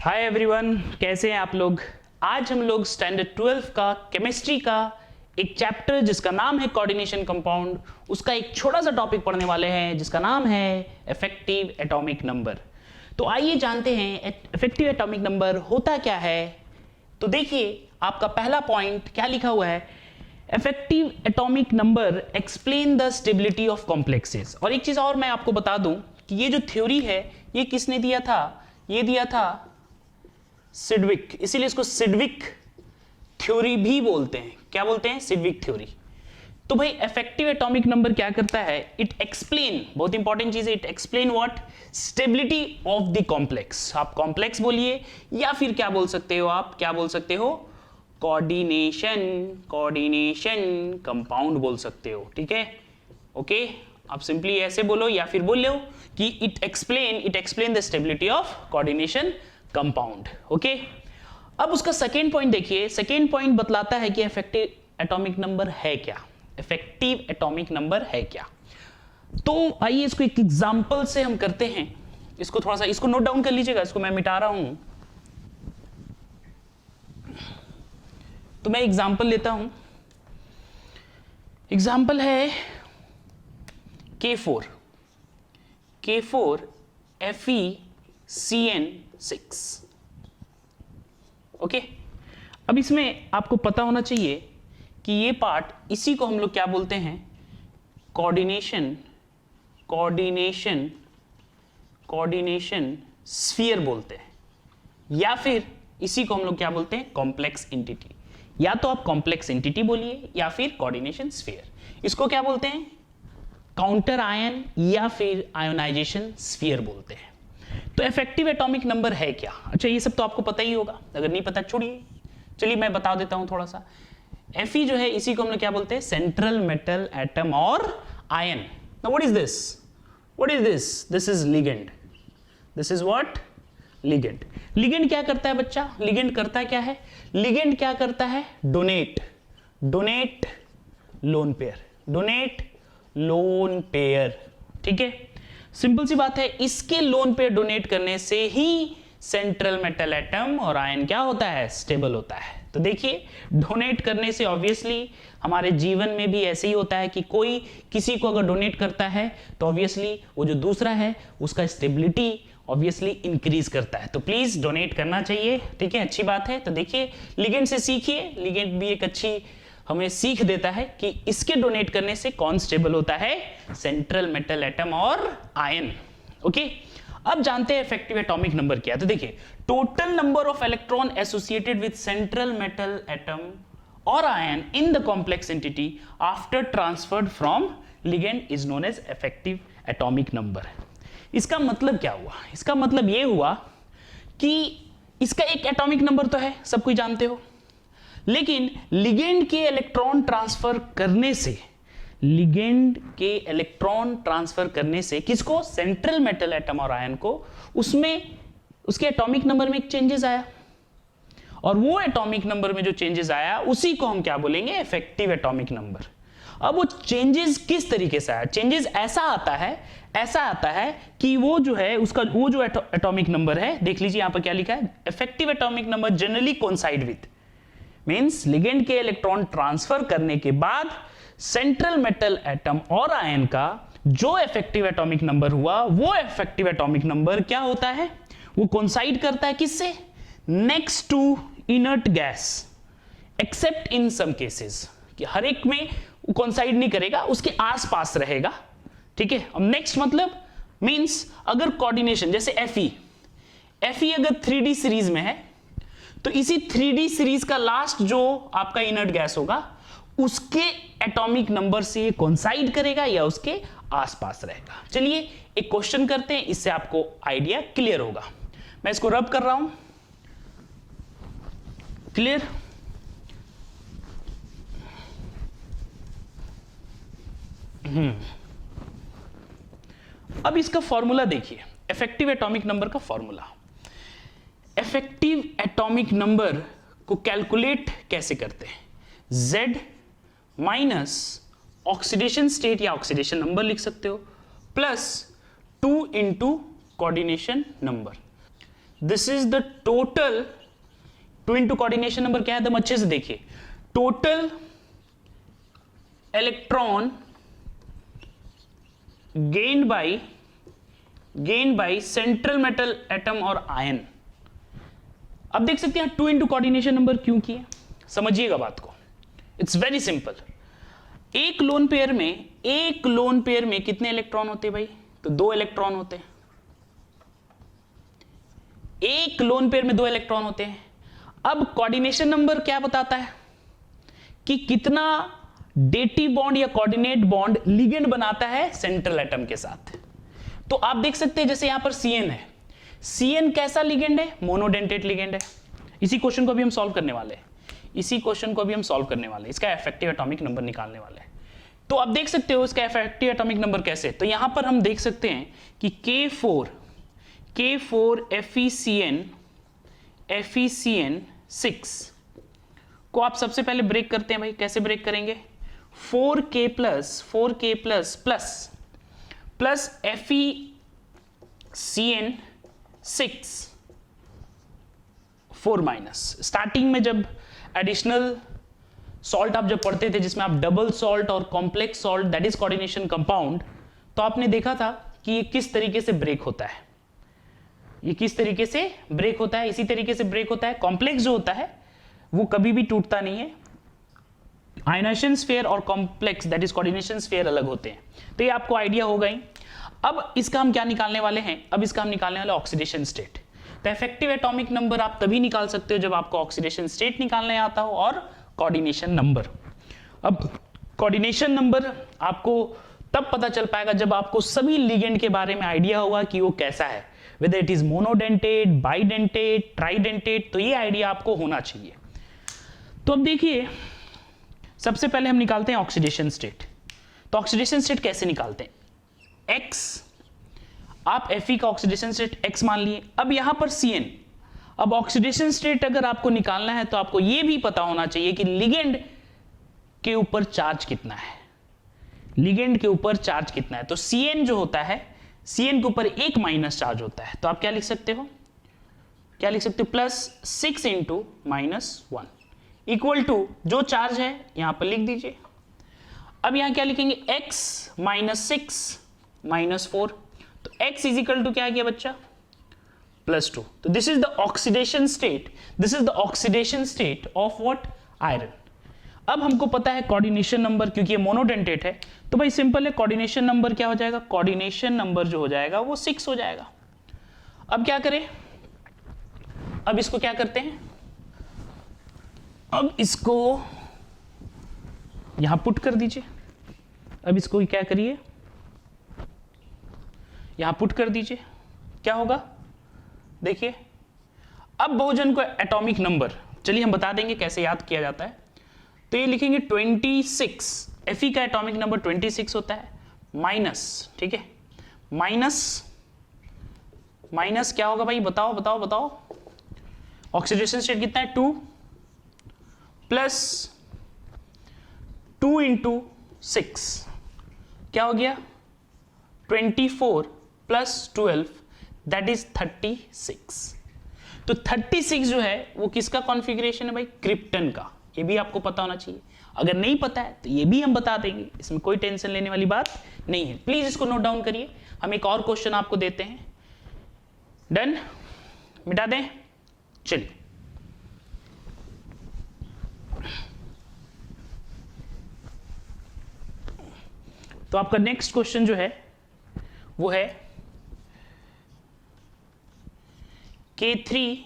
Hi everyone, कैसे हैं आप लोग। आज हम लोग स्टैंडर्ड 12 का केमिस्ट्री का एक चैप्टर जिसका नाम है कोऑर्डिनेशन कंपाउंड, उसका एक छोटा सा टॉपिक पढ़ने वाले हैं जिसका नाम है इफेक्टिव एटॉमिक नंबर। तो आइए जानते हैं इफेक्टिव एटॉमिक नंबर होता क्या है। तो देखिए आपका पहला पॉइंट क्या लिखा हुआ है, effective atomic number explain the stability of complexes. और एक चीज और मैं आपको बता दूं कि ये जो थ्योरी है ये किसने दिया था, ये दिया था सिडविक, इसीलिए इसको सिडविक थ्योरी भी बोलते हैं। क्या बोलते हैं? Sidgwick theory. तो भाई इफेक्टिव एटॉमिक नंबर क्या करता है, इट एक्सप्लेन, बहुत इंपॉर्टेंट चीज है, it explain what, stability of the complex. आप कॉम्प्लेक्स बोलिए या फिर क्या बोल सकते हो, आप क्या बोल सकते हो, कोऑर्डिनेशन कंपाउंड बोल सकते हो। ठीक है, ओके, आप सिंपली ऐसे बोलो या फिर बोल लो कि it explain the stability of coordination compound. Okay, अब उसका सेकेंड पॉइंट देखिए। सेकेंड पॉइंट बतलाता है कि इफेक्टिव एटॉमिक नंबर है क्या, इफेक्टिव एटॉमिक नंबर है क्या। तो आइए इसको एक एग्जांपल से हम करते हैं। इसको थोड़ा सा इसको नोट डाउन कर लीजिएगा, इसको मैं मिटा रहा हूं। तो मैं एग्जांपल लेता हूं। एग्जांपल है K4 FeCN6। ओके, अब इसमें आपको पता होना चाहिए कि ये पार्ट, इसी को हम लोग क्या बोलते हैं, कोऑर्डिनेशन स्फीयर बोलते हैं, या फिर इसी को हम लोग क्या बोलते हैं, कॉम्प्लेक्स एंटिटी। या तो आप कॉम्प्लेक्स एंटिटी बोलिए या फिर कोऑर्डिनेशन स्फीयर। इसको क्या बोलते हैं, काउंटर आयन या फिर आयोनाइजेशन स्फीयर बोलते हैं। तो इफेक्टिव एटॉमिक नंबर है क्या? अच्छा, ये सब तो आपको पता ही होगा, अगर नहीं पता छोड़िए, चलिए मैं बता देता हूं थोड़ा सा। Fe जो है इसी को हम लोग क्या बोलते हैं, सेंट्रल मेटल एटम और ion. Now what is this? This is ligand. This is what? Ligand. Ligand क्या करता है बच्चा? लिगेंड करता क्या है? लिगेंड क्या करता है? Donate lone pair. ठीक है, सिंपल सी बात है, इसके लोन पेयर डोनेट करने से ही सेंट्रल मेटल एटम और आयन क्या होता है, स्टेबल होता है। तो देखिए, डोनेट करने से ऑब्वियसली हमारे जीवन में भी ऐसे ही होता है कि कोई किसी को अगर डोनेट करता है तो ऑब्वियसली वो जो दूसरा है उसका स्टेबिलिटी ऑब्वियसली इंक्रीज करता है। तो प्लीज डोनेट करना चाहिए। ठीक है, अच्छी बात है। तो देखिए, लिगेंड से सीखिए, लिगेंड भी एक अच्छी हमें सीख देता है कि इसके डोनेट करने से कौन स्टेबल होता है, सेंट्रल मेटल एटम और आयन। ओके, अब जानते हैं इफेक्टिव एटॉमिक नंबर क्या है। तो देखिए, total number of electron associated with central metal atom और ion in the complex entity after transferred from ligand is known as effective atomic number. इसका मतलब क्या हुआ? इसका मतलब यह हुआ कि इसका एक एटॉमिक नंबर तो है, सब कोई जानते हो, लेकिन लिगेंड के इलेक्ट्रॉन ट्रांसफर करने से किसको, सेंट्रल मेटल एटम और आयन को, उसमें उसके एटॉमिक नंबर में एक चेंजेस आया, और वो एटॉमिक नंबर में जो चेंजेस आया उसी को हम क्या बोलेंगे, इफेक्टिव एटॉमिक नंबर। अब वो चेंजेस किस तरीके से आया? चेंजेस ऐसा आता है कि वो जो है उसका वो जो एटॉमिक नंबर है, देख लीजिए यहां पर क्या लिखा है, effective atomic number generally coincide with, means ligand के इलेक्ट्रॉन ट्रांसफर करने के बाद सेंट्रल मेटल एटम और आयन का जो इफेक्टिव एटॉमिक नंबर हुआ, वो इफेक्टिव एटॉमिक नंबर क्या होता है, वो कोइंसाइड करता है किससे, next to inert gas, except in some cases, कि हर एक में वो कोइंसाइड नहीं करेगा, उसके आसपास रहेगा। ठीक है, अब नेक्स्ट मतलब मींस अगर कोऑर्डिनेशन, जैसे Fe अगर 3D सीरीज में है तो इसी 3D सीरीज का लास्ट जो आपका इनर्ट गैस होगा उसके एटॉमिक नंबर से ये कोइंसाइड करेगा या उसके आसपास रहेगा। चलिए एक क्वेश्चन करते हैं, इससे आपको आइडिया क्लियर होगा। मैं इसको रब कर रहा हूं, क्लियर। अब इसका फॉर्मूला देखिए, इफेक्टिव एटॉमिक नंबर का फॉर्मूला। इफेक्टिव एटॉमिक नंबर को कैलकुलेट कैसे करते हैं, Z माइनस ऑक्सीडेशन स्टेट या ऑक्सीडेशन नंबर लिख सकते हो, plus 2 into coordination number. This is the total, 2 into coordination number क्या है, एकदम अच्छे से देखिए, total electron gained by central metal atom और आयन। अब देख सकते हैं 2 इंटू कोऑर्डिनेशन नंबर क्यों किए, समझिएगा बात को। It's very simple. एक लोन पेयर में कितने इलेक्ट्रॉन होते हैं भाई, तो 2 इलेक्ट्रॉन होते हैं। एक लोन पेयर में 2 इलेक्ट्रॉन होते हैं। अब कोऑर्डिनेशन नंबर क्या बताता है कि कितना डेटिव बॉन्ड या कोऑर्डिनेट बॉन्ड लिगेंड बनाता है सेंट्रल एटम के साथ। तो आप देख सकते हैं जैसे यहां पर Cn है, Cn कैसा लिगेंड है, मोनोडेंटेट लिगेंड है। इसी क्वेश्चन को भी हम सॉल्व करने वाले हैं, इसका इफेक्टिव एटॉमिक नंबर निकालने वाले हैं। तो आप देख सकते हो इसका इफेक्टिव एटॉमिक नंबर कैसे, तो यहां पर हम देख सकते हैं कि K4 FeCN6 को आप सबसे पहले ब्रेक करते हैं भाई। कैसे ब्रेक करेंगे, 4K plus FeCN6 4 minus. Starting में जब एडिशनल सॉल्ट आप जब पढ़ते थे जिसमें आप डबल सॉल्ट और complex salt that is coordination compound, तो आपने देखा था कि ये किस तरीके से ब्रेक होता है, इसी तरीके से ब्रेक होता है। कॉम्प्लेक्स जो होता है वो कभी भी टूटता नहीं है। आयनाइजेशन स्फीयर और complex that is coordination sphere अलग होते हैं। तो ये आपको आइडिया होगा ही। अब इसका हम क्या निकालने वाले हैं, ऑक्सीडेशन स्टेट। तो इफेक्टिव एटॉमिक नंबर आप तभी निकाल सकते हो जब आपको ऑक्सीडेशन स्टेट निकालने आता हो और कोऑर्डिनेशन नंबर। अब कोऑर्डिनेशन नंबर आपको तब पता चल पाएगा जब आपको सभी लिगेंड के बारे में आइडिया होगा कि वो कैसा है, whether it is monodentate, bidentate, tridentate, तो ये आइडिया आपको होना चाहिए। तो अब देखिए सबसे पहले हम निकालते हैं ऑक्सीडेशन स्टेट। तो ऑक्सीडेशन स्टेट कैसे निकालते हैं, X, आप Fe का ऑक्सीडेशन स्टेट X मान लिए। अब यहां पर Cn, अब ऑक्सीडेशन स्टेट अगर आपको निकालना है तो आपको यह भी पता होना चाहिए कि लिगेंड के ऊपर चार्ज कितना है, तो Cn जो होता है, Cn के ऊपर एक माइनस चार्ज होता है। तो आप क्या लिख सकते हो, +6 इंटू -1 इक्वल टू जो चार्ज है यहां पर लिख दीजिए। अब यहां क्या लिखेंगे, x -6 -4, तो x इज इक्वल टू क्या आ गया बच्चा, +2। तो this is the oxidation state of what, iron. अब हमको पता है कोऑर्डिनेशन नंबर, क्योंकि ये मोनोडेंटेट है तो भाई सिंपल है, कोऑर्डिनेशन नंबर क्या हो जाएगा, कोऑर्डिनेशन नंबर जो हो जाएगा वो 6 हो जाएगा। अब क्या करें, अब इसको क्या करते हैं, अब इसको यहां पुट कर दीजिए। अब इसको क्या करिए, यहां पुट कर दीजिए। क्या होगा देखिए, अब बहुजन को एटॉमिक नंबर, चलिए हम बता देंगे कैसे याद किया जाता है। तो ये लिखेंगे 26, Fe का एटॉमिक नंबर 26 होता है, माइनस, ठीक है, माइनस क्या होगा भाई, बताओ। ऑक्सीडेशन स्टेट कितना है, 2 प्लस 2 इंटू 6 क्या हो गया, 24 प्लस 12 दैट इज 36। तो 36 जो है वो किसका कॉन्फ़िगरेशन है भाई, क्रिप्टन का। ये भी आपको पता होना चाहिए, अगर नहीं पता है तो ये भी हम बता देंगे, इसमें कोई टेंशन लेने वाली बात नहीं है। प्लीज इसको नोट डाउन करिए। हम एक और क्वेश्चन आपको देते हैं, डन, मिटा दें, चलिए। तो आपका नेक्स्ट क्वेश्चन जो है वो है K3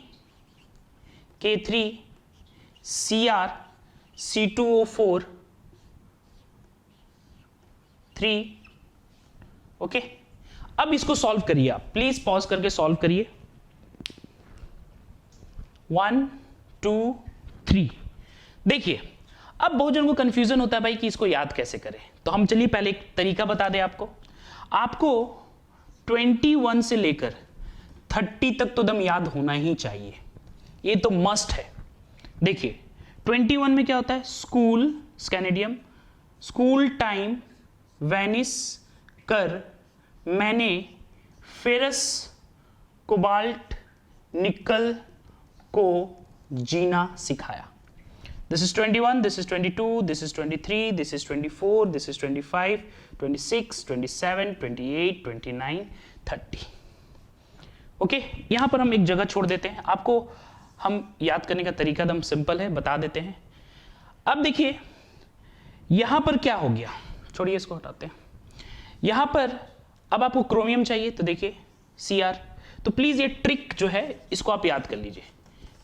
Cr C2O4 3, ओके। अब इसको सॉल्व करिए, आप प्लीज पॉज करके सॉल्व करिए। 1 2 3। देखिए अब बहुजन को कंफ्यूजन होता है भाई कि इसको याद कैसे करें, तो हम चलिए पहले एक तरीका बता दें आपको 21 से लेकर 30 तक तो दम याद होना ही चाहिए, ये तो मस्ट है। देखिए 21 में क्या होता है, स्कूल, स्कैनेडियम, स्कूल टाइम, वेनिस, कर, मैंने, फेरस, कोबाल्ट, निकल को जीना सिखाया। This is 21, this is 22, this is 23, this is 24, this is 25, 26, 27, 28, 29, 30। Okay, यहां पर हम एक जगह छोड़ देते हैं, आपको हम याद करने का तरीका एकदम सिंपल है, बता देते हैं। अब देखिए यहां पर क्या हो गया, छोड़िए इसको हटाते हैं। यहां पर अब आपको क्रोमियम चाहिए, तो देखिए Cr, तो प्लीज ये ट्रिक जो है इसको आप याद कर लीजिए।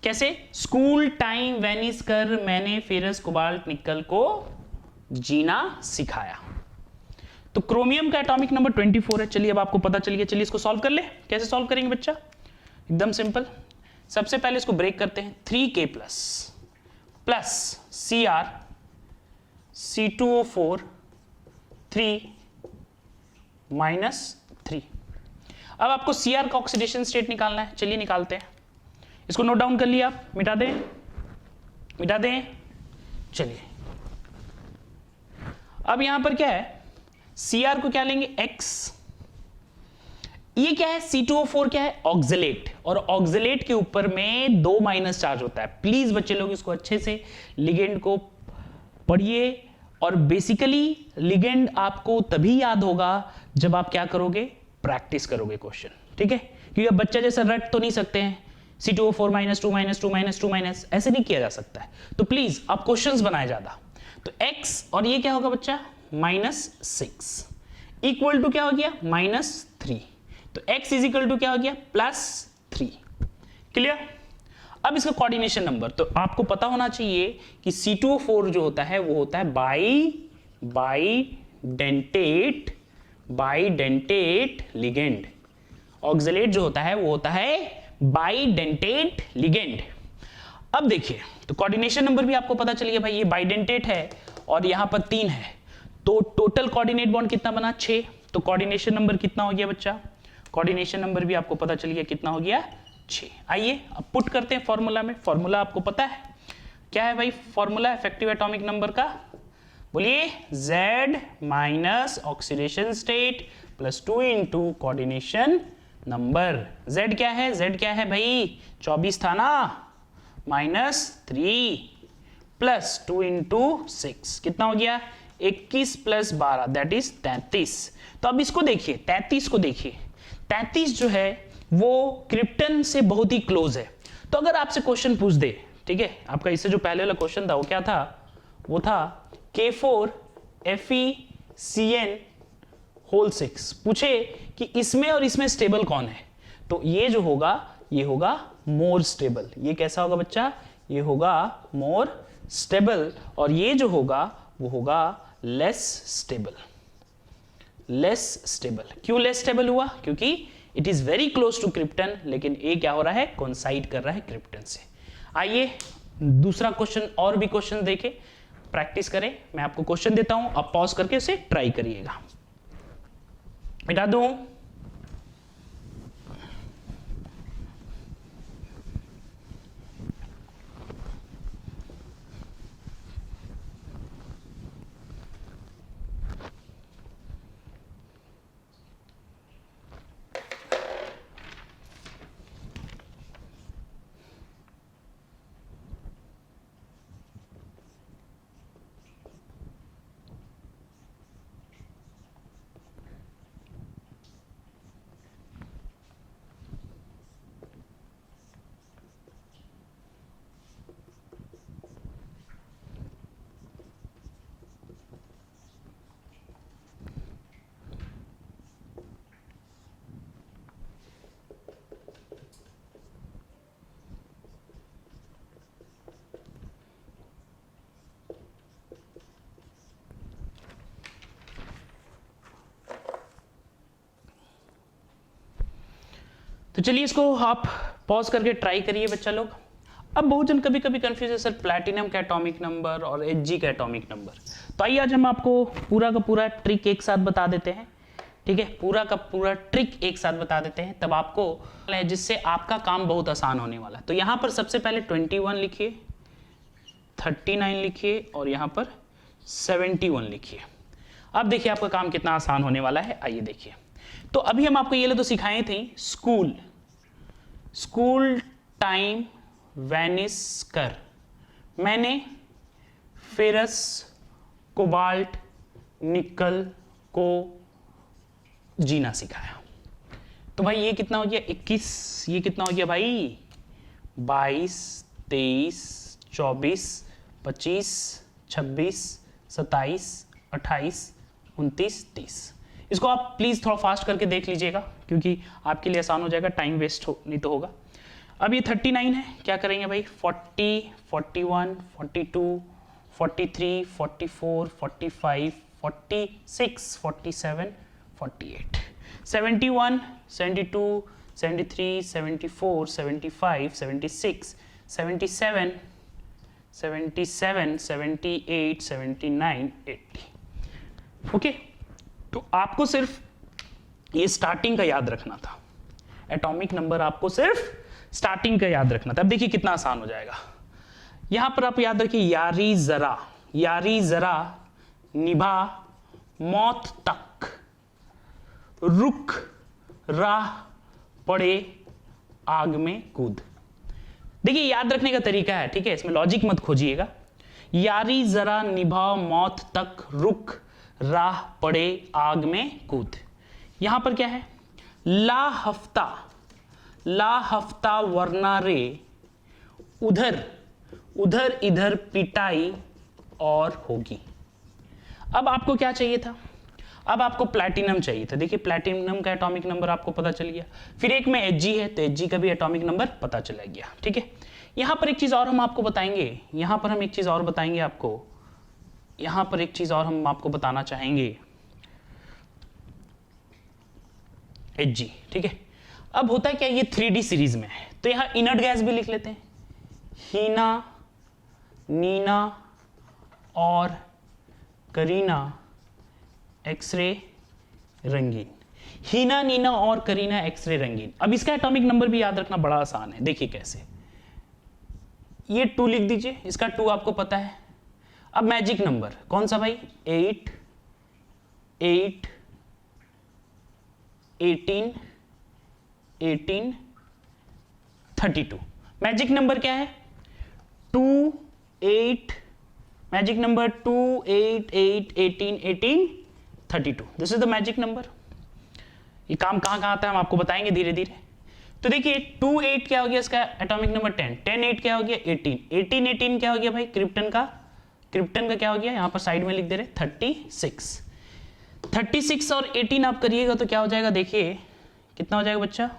कैसे? स्कूल टाइम वेनिस कर मैंने फेरस कोबाल्ट निकल को जीना सिखाया। तो क्रोमियम का एटॉमिक नंबर 24 है। चलिए अब आपको पता चल गया, चलिए इसको सॉल्व कर ले। कैसे सॉल्व करेंगे बच्चा? एकदम सिंपल, सबसे पहले इसको ब्रेक करते हैं। 3K plus Cr C2O4 3 -3। अब आपको Cr का ऑक्सीडेशन स्टेट निकालना है, चलिए निकालते हैं। इसको नोट डाउन कर लिया आप, मिटा दें। चलिए अब यहां पर क्या है, Cr को क्या लेंगे X, ये क्या है C2O4 क्या है ऑक्सिलेट, और ऑक्सिलेट के ऊपर में 2 माइनस चार्ज होता है। प्लीज बच्चे लोग इसको अच्छे से लिगेंड को पढ़िए, और बेसिकली लिगेंड आपको तभी याद होगा जब आप क्या करोगे, प्रैक्टिस करोगे क्वेश्चन, ठीक है? क्योंकि अब बच्चा जैसा रट तो नहीं सकते हैं, C2O4 -2 -2 -2 माइनस, ऐसे नहीं किया जा सकता है। तो प्लीज आप क्वेश्चंस बनाए ज्यादा। तो x और ये क्या होगा बच्चा, -6 इक्वल टू क्या हो गया, -3। तो x इज इक्वल टू क्या हो गया, +3। क्लियर? अब इसका कोऑर्डिनेशन नंबर तो आपको पता होना चाहिए कि C2O4 जो होता है वो होता है बाइडेंटेट लिगेंड। ऑक्सिलेट जो होता है वो होता है बाइडेंटेट लिगेंड। अब देखिए तो कोऑर्डिनेशन नंबर भी आपको पता चल गया भाई, ये बाइडेंटेट है और यहां पर 3 है, तो टोटल कोऑर्डिनेट बॉन्ड कितना बना, 6। तो कोऑर्डिनेशन नंबर कितना हो गया बच्चा, कोऑर्डिनेशन नंबर भी आपको पता चल गया कितना हो गया, 6। आइए अब पुट करते हैं फॉर्मूला में। फॉर्मूला आपको पता है क्या है भाई, फॉर्मूला इफेक्टिव एटॉमिक नंबर का, बोलिए Z minus oxidation state plus 2 into coordination number. Z क्या है, Z क्या है भाई, 24 था ना, -3 प्लस 2 इंटू 6 कितना हो गया, 21 + 12 दैट इज 33। तो अब इसको देखिए, 33 को देखिए, 33 जो है वो क्रिप्टन से बहुत ही क्लोज है। तो अगर आपसे क्वेश्चन पूछ दे, ठीक है, आपका इससे जो पहले वाला क्वेश्चन था वो क्या था, वो था K4FeCN6, पूछे कि इसमें और इसमें स्टेबल कौन है, तो ये जो होगा ये होगा मोर स्टेबल। ये कैसा होगा बच्चा, ये होगा मोर स्टेबल, और ये जो होगा वो होगा लेस स्टेबल। क्यों लेस स्टेबल हुआ, क्योंकि it is very close to krypton, लेकिन ए क्या हो रहा है, कोइंसाइड कर रहा है क्रिप्टन से। आइए दूसरा क्वेश्चन, और भी क्वेश्चन देखें, प्रैक्टिस करें। मैं आपको क्वेश्चन देता हूं, आप पॉज करके उसे ट्राई करिएगा। मिटा दूं, तो चलिए इसको आप पॉज करके ट्राई करिए बच्चा लोग। अब बहुत जन कभी कभी कंफ्यूज है, सर प्लैटिनम का एटॉमिक नंबर और Hg का एटॉमिक नंबर। तो आइए आज हम आपको पूरा का पूरा ट्रिक एक साथ बता देते हैं, ठीक है, पूरा का पूरा ट्रिक एक साथ बता देते हैं, तब आपको जिससे आपका काम बहुत आसान होने वाला है। तो यहाँ पर सबसे पहले 21 लिखिए, 39 लिखिए और यहाँ पर 71 लिखिए। अब देखिए आपका काम कितना आसान होने वाला है। आइए देखिए, तो अभी हम आपको ये तो सिखाए थे स्कूल स्कूल टाइम वेनिस कर मैंने फेरस कोबाल्ट निकल को जीना सिखाया। तो भाई ये कितना हो गया 21, ये कितना हो गया भाई 22, 23, 24, 25, 26, 27, 28, 29, 30। इसको आप प्लीज थोड़ा फास्ट करके देख लीजिएगा क्योंकि आपके लिए आसान हो जाएगा, टाइम वेस्ट नहीं तो होगा। अब ये 39 है, क्या करेंगे भाई 40, 41, 42, 43, 44, 45, 46, 47, 48, 71, 72, 73, 74, 75, 76, 77, 77, 78, 79, 80। ओके, तो आपको सिर्फ ये स्टार्टिंग का याद रखना था, एटॉमिक नंबर आपको सिर्फ स्टार्टिंग का याद रखना था। अब देखिए कितना आसान हो जाएगा। यहां पर आप याद रखिए यारी जरा निभा मौत तक, रुक राह पड़े आग में कूद। देखिए याद रखने का तरीका है, ठीक है, इसमें लॉजिक मत खोजिएगा। यारी जरा निभा मौत तक, रुक राह पड़े आग में कूद। यहां पर क्या है, ला हफ्ता वरना रे, उधर इधर पिटाई और होगी। अब आपको क्या चाहिए था, अब आपको प्लैटिनम चाहिए था। देखिए प्लैटिनम का एटॉमिक नंबर आपको पता चल गया, फिर एक में Hg है तो Hg का भी एटॉमिक नंबर पता चला गया, ठीक है। यहां पर एक चीज और हम आपको बताएंगे, यहां पर हम एक चीज और बताएंगे आपको, यहां पर एक चीज और हम आपको बताना चाहेंगे, Hg, ठीक है। अब होता है क्या, ये 3D सीरीज में है तो यहां इनर्ट गैस भी लिख लेते हैं, हीना नीना और करीना एक्सरे रंगीन। हीना नीना और करीना एक्सरे रंगीन। अब इसका एटॉमिक नंबर भी याद रखना बड़ा आसान है, देखिए कैसे, ये 2 लिख दीजिए, इसका 2 आपको पता है। अब मैजिक नंबर कौन सा भाई, 8, 8, 18, 18, 32। मैजिक नंबर क्या है 2, 8, magic number 2, 8, 8, 18, 18, 32। This is the magic number. ये काम कहां आता है हम आपको बताएंगे धीरे धीरे। तो देखिए 2, 8 क्या हो गया इसका एटॉमिक नंबर 10, 10, 8 क्या हो गया 18, 18, 18 क्या हो गया भाई क्रिप्टन का क्या हो गया, यहां पर साइड में लिख दे रहे 36। 36 और 18 आप करिएगा तो क्या हो जाएगा, देखिए कितना हो जाएगा बच्चा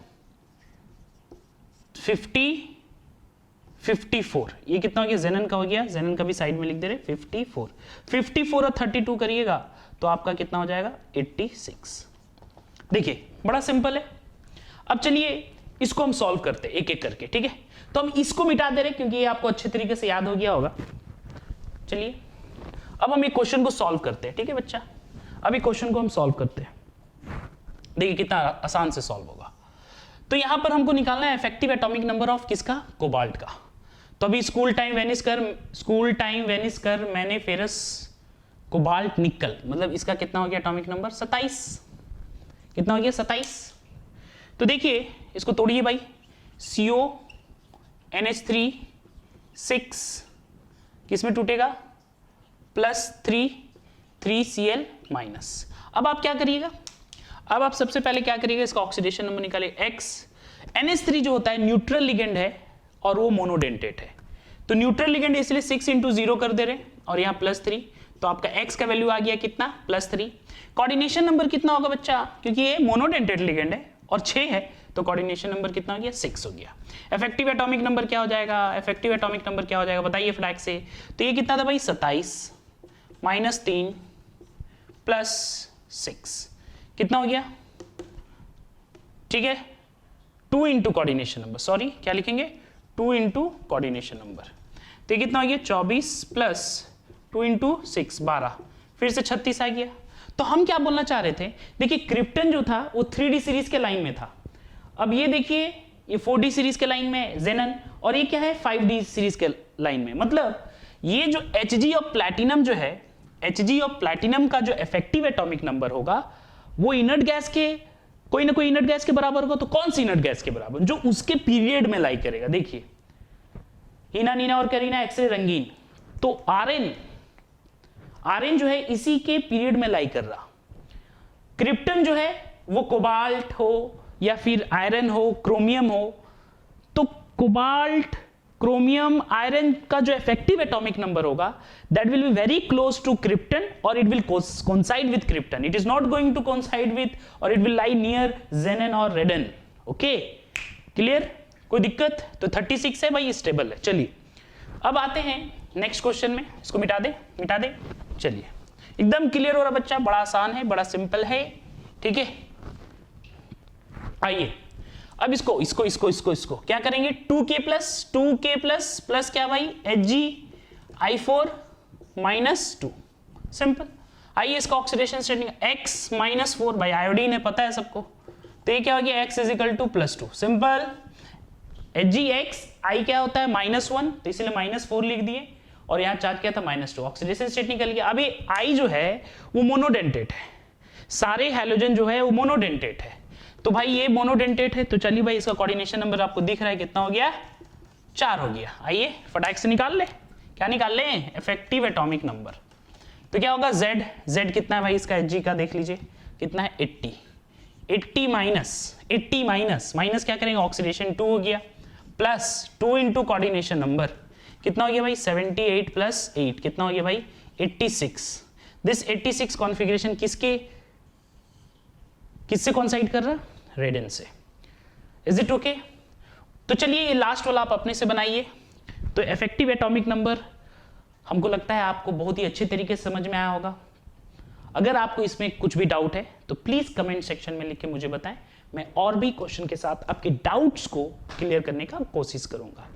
54। ये कितना हो गया, जेनन का हो गया, जेनन का भी साइड में लिख दे रहे 54 और 32 करिएगा तो आपका कितना हो जाएगा 86। देखिए बड़ा सिंपल है। अब चलिए इसको हम सॉल्व करते हैं एक एक करके, ठीक है। तो हम इसको मिटा दे रहे क्योंकि ये आपको अच्छे तरीके से याद हो गया होगा। चलिए अब हम एक क्वेश्चन को सॉल्व करते हैं, ठीक है बच्चा। अभी क्वेश्चन को हम सॉल्व करते हैं, देखिए कितना आसान से सॉल्व होगा। तो यहां पर हमको निकालना है इफेक्टिव एटॉमिक नंबर ऑफ किसका, कोबाल्ट का। तो अभी स्कूल टाइम वेनिस कर मैंने फेरस कोबाल्ट निकल, मतलब इसका कितना हो गया एटॉमिक नंबर 27। कितना हो गया 27। तो देखिए इसको तोड़िए भाई, CO NH3 6 किसमें टूटेगा +3 3Cl माइनस। अब आप क्या करिएगा, अब आप सबसे पहले क्या करिएगा, इसका ऑक्सीडेशन नंबर निकालिए X। NH3 जो होता है न्यूट्रल लिगेंड है और वो मोनोडेंटेट है, तो न्यूट्रल लिगेंड इसलिए 6 × 0 कर दे रहे और यहाँ +3, तो आपका X का वैल्यू आ गया कितना +3। कोऑर्डिनेशन नंबर कितना होगा बच्चा, क्योंकि ये मोनोडेंटेट लिगेंड है और 6 है तो कोऑर्डिनेशन नंबर कितना हो गया 6 हो गया। इफेक्टिव एटॉमिक नंबर क्या हो जाएगा, इफेक्टिव एटॉमिक नंबर क्या हो जाएगा बताइए फ्लैग से। तो ये कितना था भाई 27 -3 +6 कितना हो गया, ठीक है 2 × कोऑर्डिनेशन नंबर, सॉरी क्या लिखेंगे 2 × कोऑर्डिनेशन नंबर। तो ये कितना हो गया 24 + 2 × 6 12, फिर से 36 आ गया। तो हम क्या बोलना चाह रहे थे, देखिए क्रिप्टन जो था वो 3D सीरीज के लाइन में था। अब ये देखिए ये 4D सीरीज के लाइन में जेनन, और ये क्या है 5D सीरीज के लाइन में। मतलब ये जो Hg ऑफ प्लैटिनम जो है, Hg ऑफ प्लैटिनम का जो इफेक्टिव एटॉमिक नंबर होगा वो इनर्ट गैस के कोई ना कोई इनर्ट गैस के बराबर होगा, तो कौन सी इनर्ट गैस के बराबर? जो उसके पीरियड में लाई करेगा। देखिए हीना, नीना और करीना, एक्सरे, रंगीन, तो आरएन जो है इसी के पीरियड में लाई कर रहा। क्रिप्टन जो है वो कोबाल्ट हो या फिर आयरन हो, क्रोमियम हो, तो कोबाल्ट, क्रोमियम, आयरन का जो इफेक्टिव एटॉमिक नंबर होगा that will be very close to krypton और it will coincide with krypton. It is not going to coincide with और it will lie near xenon और radon. Okay, clear? कोई दिक्कत? तो 36 है भाई, स्टेबल है। चलिए अब आते हैं नेक्स्ट क्वेश्चन में। इसको मिटा दे, मिटा दे। चलिए एकदम क्लियर हो रहा बच्चा, बड़ा आसान है, बड़ा सिंपल है, ठीक है। आइए अब इसको क्या करेंगे? 2k प्लस क्या भाई? Hg(I4) -2, simple. आइए इसका ऑक्सीडेशन स्टेट x -4 भाई, आयोडीन है, पता है सबको, तो ये क्या हो गया? x = +2, simple. Hgx I क्या होता है? -1, तो इसलिए -4 लिख दिए और यहां चार्ज क्या था? -2, ऑक्सीडेशन स्टेट निकल गया। अभी I जो है वो मोनोडेंटेट है, सारे हैलोजन जो है वो मोनोडेंटेट है, तो भाई ये मोनोडेंटेट है, तो चलिए भाई इसका कोऑर्डिनेशन नंबर आपको दिख रहा है, कितना हो गया? 4 हो गया। आइए फटाक से निकाल ले। क्या निकाल ले? Effective atomic number. तो क्या होगा? Z कितना है भाई इसका? Hg का देख लीजिए कितना है? 80 माइनस क्या करेंगे? ऑक्सीडेशन 2 हो गया, प्लस 2 इंटू कोऑर्डिनेशन नंबर कितना हो गया भाई? 78 + 8 कितना हो गया भाई? 86। दिस 86 कॉन्फ़िगरेशन किससे कॉन्साइड कर रहा? रेडियन से। Is it okay? तो चलिए ये लास्ट वाला आप अपने से बनाइए। तो इफेक्टिव एटॉमिक नंबर हमको लगता है आपको बहुत ही अच्छे तरीके से समझ में आया होगा। अगर आपको इसमें कुछ भी डाउट है तो प्लीज कमेंट सेक्शन में लिख के मुझे बताएं, मैं और भी क्वेश्चन के साथ आपके डाउट्स को क्लियर करने का कोशिश करूंगा।